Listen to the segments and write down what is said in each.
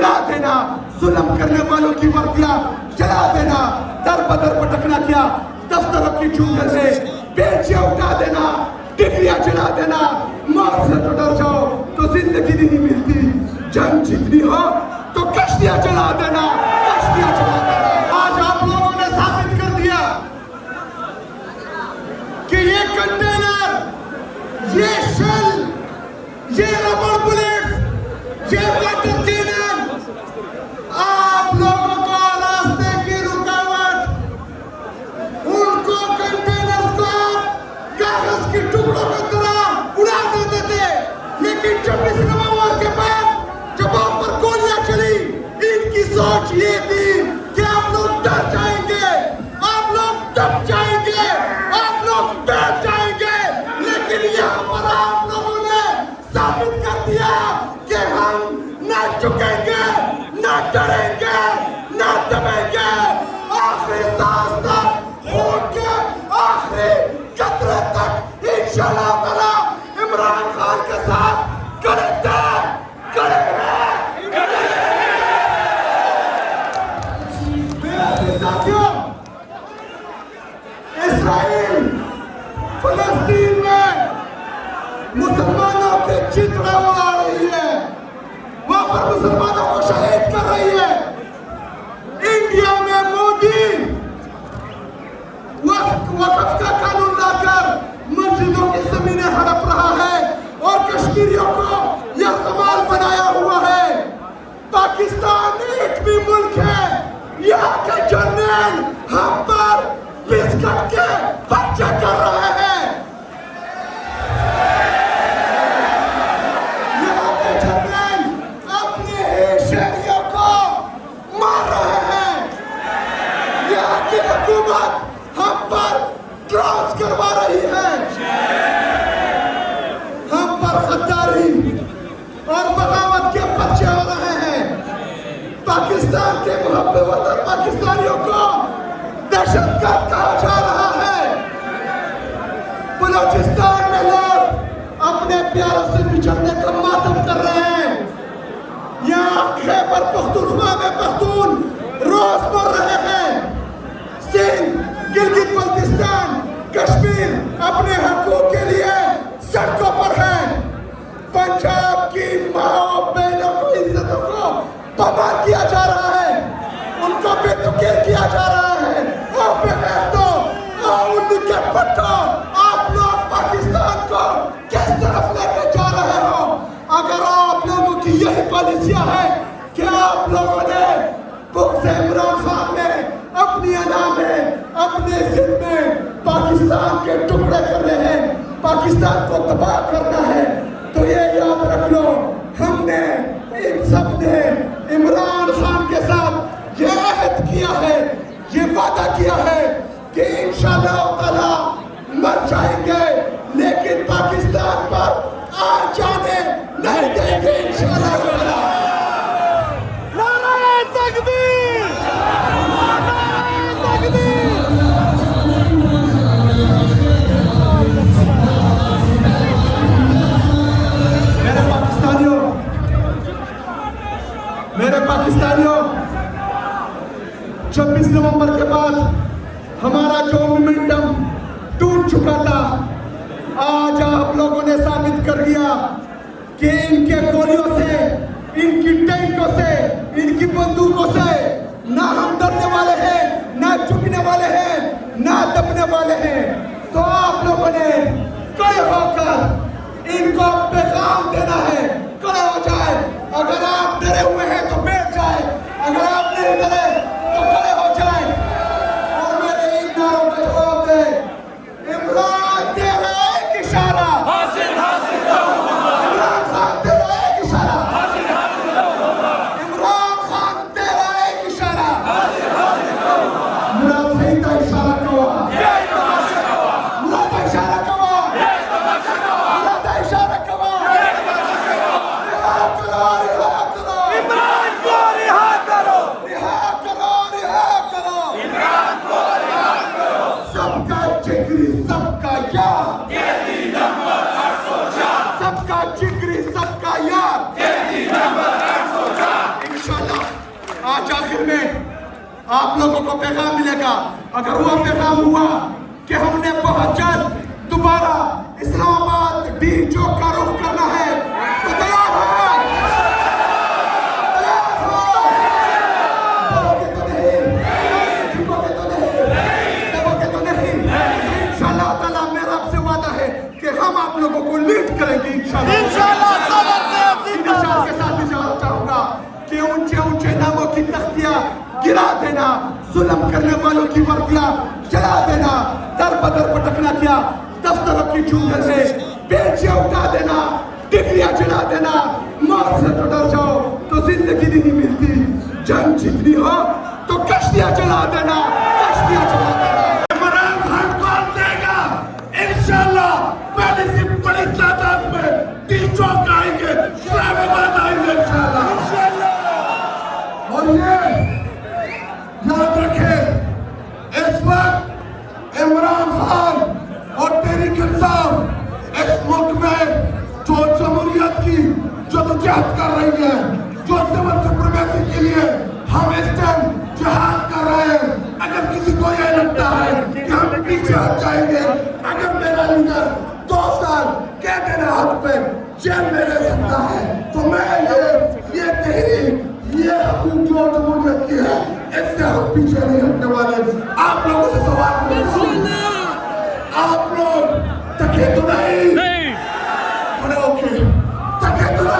गिरा देना, जुल्म करने वालों की वर्दियां जला देना, दर बदर पटकना क्या, दफ्तरों की चूंगल से बेंचियां उठा देना, डिग्रियां जला देना, मौत से तो डर जाओ तो जिंदगी नहीं मिलती, जंग जीतनी हो तो कश्तियां जला देना, कश्तियां जला देना। आज आप लोगों ने साबित कर दिया कि ये कंटेनर, ये शेल, ये रबर बुलेट, ये वाटर कैनन आप लोगों को रास्ते की रुकावट, उनको कंटेनर को कागज की टुकड़ों की तरह उड़ा देते थे। लेकिन 26 नवंबर के बाद जब आप पर गोलियां चली, इनकी सोच ये थी कि आप लोग डर जाएंगे, आप लोग दब जाएंगे, आप लोग बैठ जाएंगे। लेकिन यहाँ पर आप लोगों ने साबित कर दिया कि हम न झुकेंगे, न डरेंगे, न दबेंगे। आखिरी सांस तक, खून के आखिरी कतरे तक इंशाअल्लाह ताला इमरान खान के साथ खड़े थे, खड़े हैं। मेरे साथियों, इस्राइल फलस्तीन में मुसलमानों के चितड़े उड़ा रही है, वहां पर मुसलमानों को शहीद कर रही है। इंडिया में मोदी वक्फ का कानून लाकर मस्जिदों की जमीनें हड़प रहा है और कश्मीरियों को यह कमाल बनाया हुआ है। पाकिस्तान एक भी मुल्क है, यहाँ के जर्नल हम पर बिस्कट के पर्चे कर रहे हैं। यहाँ के जर्नल अपने ही शहरियों को मार रहे हैं। यहाँ की हुकूमत हम पर ड्रग्स करवा रही है, हम पर गद्दारी और बगावत के पर्चे हो रहे हैं। पाकिस्तान के मुहब्बे वतन पाकिस्तानियों को दहशतगर्द कहा जा रहा है। बलूचिस्तान में लोग अपने प्यारों से बिछड़ने का मातम कर रहे हैं। यहाँ खैबर पख्तूनख्वा में पख्तून रोज मर रहे हैं। सिंध, गिलगित बल्तिस्तान, कश्मीर अपने हकों के लिए सड़कों पर है। पंजाब की माओ बहनों को, इज्जतों को बर्बाद किया जा रहा है, उनको बेतुके किया जा रहा है। उनके पट्टो आप लोग पाकिस्तान को किस तरफ लेकर जा रहे हो? अगर आप लोगों की यही पॉलिसियां है कि आप लोगों ने बुक्स इमरान खान में अपनी अना में, अपने जिद में पाकिस्तान के टुकड़े करने हैं, पाकिस्तान को तबाह करना है, तो ये याद रख लो, हमने इन सब ने इमरान खान के साथ ये अहद किया है, ये वादा किया है कि इंशाअल्लाह ताला मर जाएंगे लेकिन पाकिस्तान पर आ जाने नहीं देंगे इंशाअल्लाह ताला। नारे तकबीर, नारे तकबीर। मेरे पाकिस्तानियों, 26 नवंबर के बाद हमारा जो मोमेंटम टूट चुका था, आज आप लोगों ने साबित कर दिया कि इनके गोलियों से, इनकी टैंकों से, इनकी बंदूकों से ना हम डरने वाले हैं, ना झुकने वाले हैं, ना दबने वाले हैं। तो आप लोगों ने खड़े होकर इनको पैगाम देना है, खड़े हो जाए। अगर आप डरे हुए हैं तो बैठ जाए, अगर आप नहीं डरे तो खड़े हो जाए और मेरे इन नारों का जवाब दे। इमरान तेरा एक इशारा हासिल हासिल करूंगा, इमरान खान तेरा एक इशारा हासिल हासिल करूंगा, इमरान खान तेरा एक इशारा हासिल हासिल करूंगा। मुराद सही का इशारा कवा, ये तमाशा कवा, मुराद इशारा कवा, ये तमाशा कवा, मुराद इशारा कवा, ये तमाशा कवा। आखिर में आप लोगों को पैगाम मिलेगा। अगर वो पैगाम हुआ कि हमने बहुत जल्द दोबारा इस्लामाबाद डी चौक का रुख करना है तो तैयार है। इंशाअल्लाह ताला मेरा आपसे वादा है कि हम आप लोगों को लीड करेंगे इंशाअल्लाह। के साथ भी जाना चाहूंगा कि ऊंचे ऊंचे नामों की तख्तियां गिरा देना, जुल्म करने वालों की वर्दियां जला देना, दर बदर पटकना किया, दफ्तरों की चूंगल में बेंचें उठा देना, डिग्रियां जला देना, मौत से तो डर जाओ तो जिंदगी नहीं मिलती, जंग जीतनी हो तो कश्तियां जला देना, कश्तियां जला देना। इमरान खान कौन देगा? इंशाअल्लाह पहले से बड़ी तादाद में डी चौक आएंगे, इस्लामाबाद आएंगे इंशाअल्लाह। और ये याद रखें, इस वक्त इमरान खान और तहरीक इंसाफ इस मुल्क में जो जमहूरियत की जदोजहद कर रही है, जो सिविल सुप्रीमेसी के लिए हम इस टाइम जिहाद कर रहे हैं। अगर किसी को यह लगता है कि हम पीछे हट जाएंगे, अगर मेरा लीडर 2 साल कैद हाथ पे जेल में रह सकता है तो मैं ये तहरीक, ये हुकूमत जो जमहूरियत की है, इससे हम पीछे नहीं हटने वाले। आप लोगों से सवाल करूंगा, आप लोग तके तो नहीं खड़े होके तके तो नहीं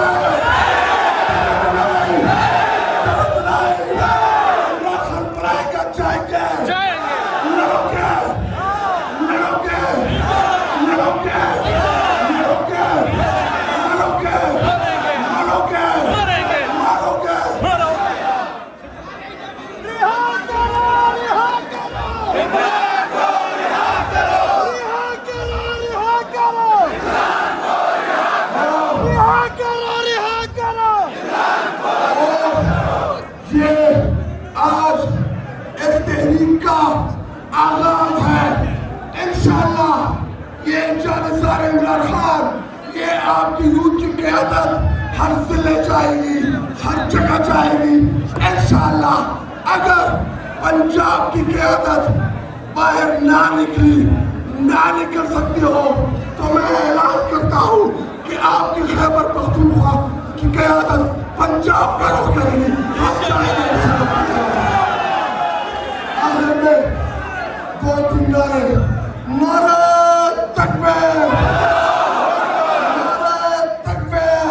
आगाज है। इंशाअल्लाह ये जानिसार इमरान खान, ये आपकी यूथ की क़यादत हर जिले जाएगी, हर जगह जाएगी इंशाअल्लाह। अगर पंजाब की क़यादत बाहर ना निकल सकती हो तो मैं ऐलान करता हूँ कि आपकी खैबर पख्तूनख्वा की क़यादत पंजाब का रुख करेगी। हम चाहेंगे दो तीन नारे, नारा तकबीर, नारा तकबीर,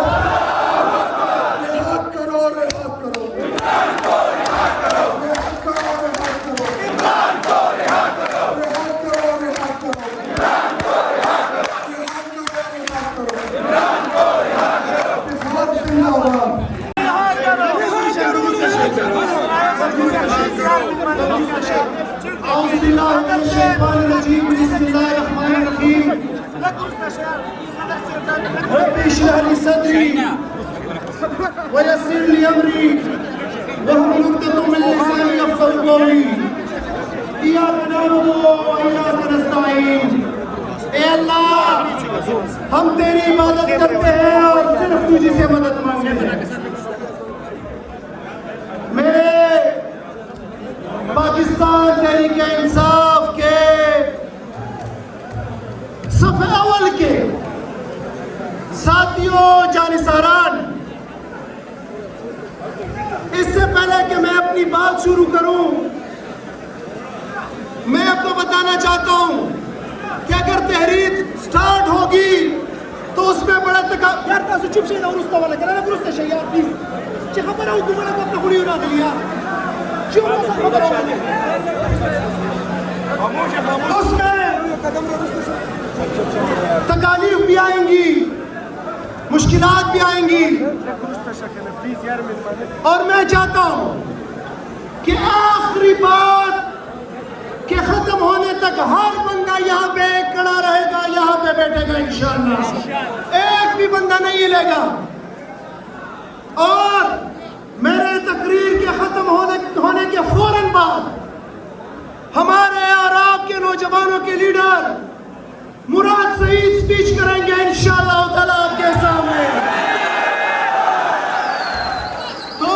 रिहा करो, रिहा करो, इमरान को रिहा करो, रिहा करो, रिहा करो, इमरान को रिहा करो, रिहा करो, रिहा करो, इमरान को रिहा करो, रिहा करो, इमरान को रिहा करो, जिहाद जिंदाबाद। बिस्मिल्लाहिर्रहमानिर्रहीम। रब्बी इश्रह ली सदरी वयस्सिर ली अमरी वहलुल उक़दतम मिन लिसानी यफ़क़हू क़ौली। इय्याका नअबुदु व इय्याका नस्तईन। ए अल्लाह, हम तेरी इबादत करते हैं और सिर्फ तुझी से मदद मांगते हैं। मेरे पाकिस्तान तहरीक इंसाफ के सफ़े अव्वल के साथियों, जानिसारान, इससे पहले कि मैं अपनी बात शुरू करूं, मैं आपको बताना चाहता हूं कि अगर तहरीक स्टार्ट होगी तो उसमें बड़ा यार का चुप से और उसका वाला करना दुरुस्त है यार, प्लीज ची खबर है हुकूमत को अपना गुड़ी उड़ा दिया क्यों ऐसा खबर है उसमें तकालीफ भी आएंगी, मुश्किलात भी आएंगी। और मैं चाहता हूं कि आखिरी बात के खत्म होने तक हर बंदा यहाँ पे खड़ा रहेगा, यहाँ पे बैठेगा इंशाअल्लाह, एक भी बंदा नहीं हिलेगा। और मेरे तकरीर के खत्म होने के फौरन बाद हमारे और आपके नौजवानों के लीडर मुराद सईद स्पीच करेंगे इंशाअल्लाह ताला आपके सामने। तो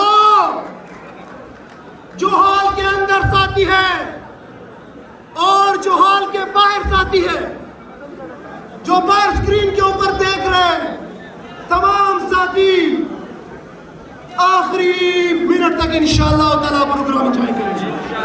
साथी है और जो हॉल के बाहर साथी है, जो बाहर स्क्रीन के ऊपर देख रहे हैं, तमाम साथी आखिरी मिनट तक इंशाअल्लाह ताला प्रोग्राम एंजॉय करेंगे।